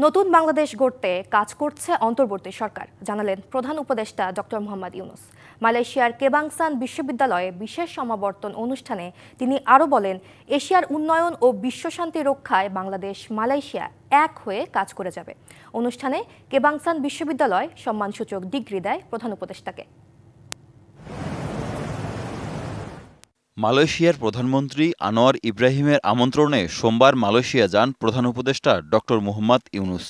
নতুন বাংলাদেশ গড়তে কাজ করছে অন্তর্বর্তী সরকার, জানালেন প্রধান উপদেষ্টা ডক্টর মোহাম্মদ ইউনূস। মালয়েশিয়ার কেবাংসান বিশ্ববিদ্যালয়ে বিশেষ সমাবর্তন অনুষ্ঠানে তিনি আরও বলেন, এশিয়ার উন্নয়ন ও বিশ্বশান্তি রক্ষায় বাংলাদেশ মালয়েশিয়া এক হয়ে কাজ করে যাবে। অনুষ্ঠানে কেবাংসান বিশ্ববিদ্যালয় সম্মানসূচক ডিগ্রি দেয় প্রধান উপদেষ্টাকে। মালয়েশিয়ার প্রধানমন্ত্রী আনোয়ার ইব্রাহিমের আমন্ত্রণে সোমবার মালয়েশিয়া যান প্রধান উপদেষ্টা ডক্টর মোহাম্মদ ইউনূস।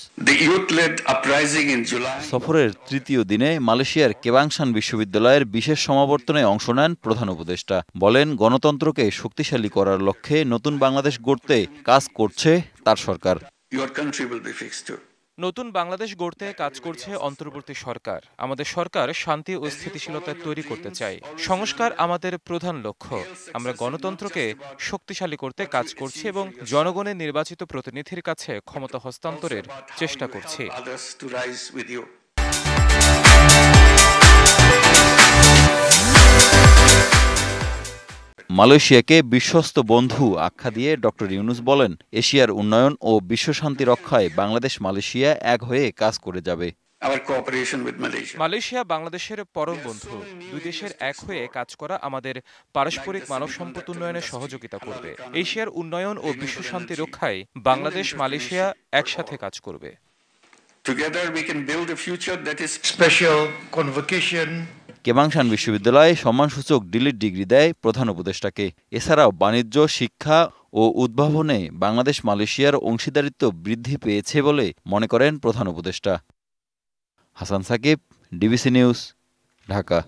সফরের তৃতীয় দিনে মালয়েশিয়ার কেবাংসান বিশ্ববিদ্যালয়ের বিশেষ সমাবর্তনে অংশ নেন প্রধান উপদেষ্টা। বলেন, গণতন্ত্রকে শক্তিশালী করার লক্ষ্যে নতুন বাংলাদেশ গড়তে কাজ করছে তার সরকার। নতুন বাংলাদেশ গড়তে কাজ করছে অন্তর্বর্তী সরকার। আমাদের সরকার শান্তি ও স্থিতিশীলতা তৈরি করতে চায়। সংস্কার আমাদের প্রধান লক্ষ্য। আমরা গণতন্ত্রকে শক্তিশালী করতে কাজ করছি এবং জনগণের নির্বাচিত প্রতিনিধির কাছে ক্ষমতা হস্তান্তরের চেষ্টা করছি। মালয়েশিয়াকে বিশ্বস্ত বন্ধু আখ্যা দিয়ে ডক্টর ইউনূস বলেন, এশিয়ার উন্নয়ন ও বিশ্বশান্তি রক্ষায় বাংলাদেশ মালয়েশিয়া এক হয়ে কাজ করে যাবে। মালয়েশিয়া বাংলাদেশের পরম বন্ধু। দুই দেশের এক হয়ে কাজ করা আমাদের পারস্পরিক মানব সম্পদ উন্নয়নে সহযোগিতা করবে। এশিয়ার উন্নয়ন ও বিশ্বশান্তি রক্ষায় বাংলাদেশ মালয়েশিয়া একসাথে কাজ করবে। কেবাংসান বিশ্ববিদ্যালয়ে সম্মানসূচক ডিগ্রি দেয় প্রধান উপদেষ্টাকে। এছাড়াও বাণিজ্য, শিক্ষা ও উদ্ভাবনে বাংলাদেশ মালয়েশিয়ার অংশীদারিত্ব বৃদ্ধি পেয়েছে বলে মনে করেন প্রধান উপদেষ্টা। Hasan Sakib, DBC news, Dhaka.